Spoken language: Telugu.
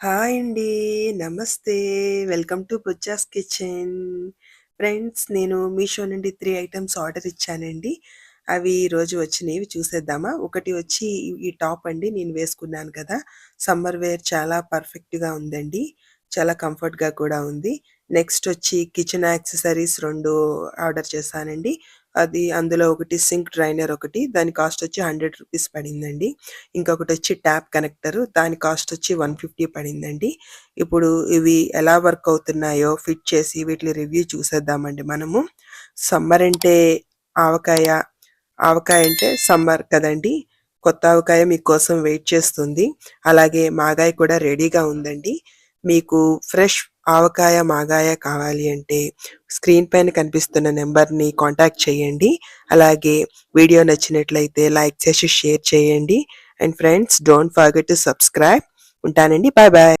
హాయ్ అండి. నమస్తే. Welcome to Bujja's kitchen. Friends నేను మీషో నుండి 3 ఐటెమ్స్ ఆర్డర్ ఇచ్చానండి. అవి ఈరోజు వచ్చినవి చూసేద్దామా? ఒకటి వచ్చి ఈ టాప్ అండి నేను వేసుకున్నాను కదా! సమ్మర్ వేర్ చాలా పర్ఫెక్ట్‌గా ఉందండి. చాలా కంఫర్ట్‌గా కూడా ఉంది. నెక్స్ట్ వచ్చి కిచెన్ యాక్సెసరీస్ 2 ఆర్డర్ చేశానండి. అందులో ఒకటి సింక్ డ్రైనర్ ఒకటి. దాని కాస్ట్ వచ్చి రూ. 100 పడిందండి. ఇంకొకటొచ్చి ట్యాప్ కనెక్టరు. దాని కాస్టొచ్చి 150 పడిందండి. ఇప్పుడు ఇవి ఎలా వర్క్ అవుతున్నాయో ఫిట్ చేసి వీటిలి రివ్యూ చూసేద్దామండి మనము. సమ్మర్ అంటే ఆవకాయ, ఆవకాయ అంటే సమ్మర్ కదండీ! కొత్త ఆవకాయ మీకోసం వెయిట్ చేస్తుంది. అలాగే మాగాయ కూడా రెడీగా ఉందండి. మీకు ఫ్రెష్ ఆవకాయ, మాగాయ కావాలి అంటే స్క్రీన్ పైన కనిపిస్తున్న నంబర్‌ని కాంటాక్ట్ చేయండి. అలాగే వీడియో నచ్చినట్లయితే లైక్ చేసి షేర్ చేయండి. And friends don't forget to subscribe. ఉంటానండి. Bye bye.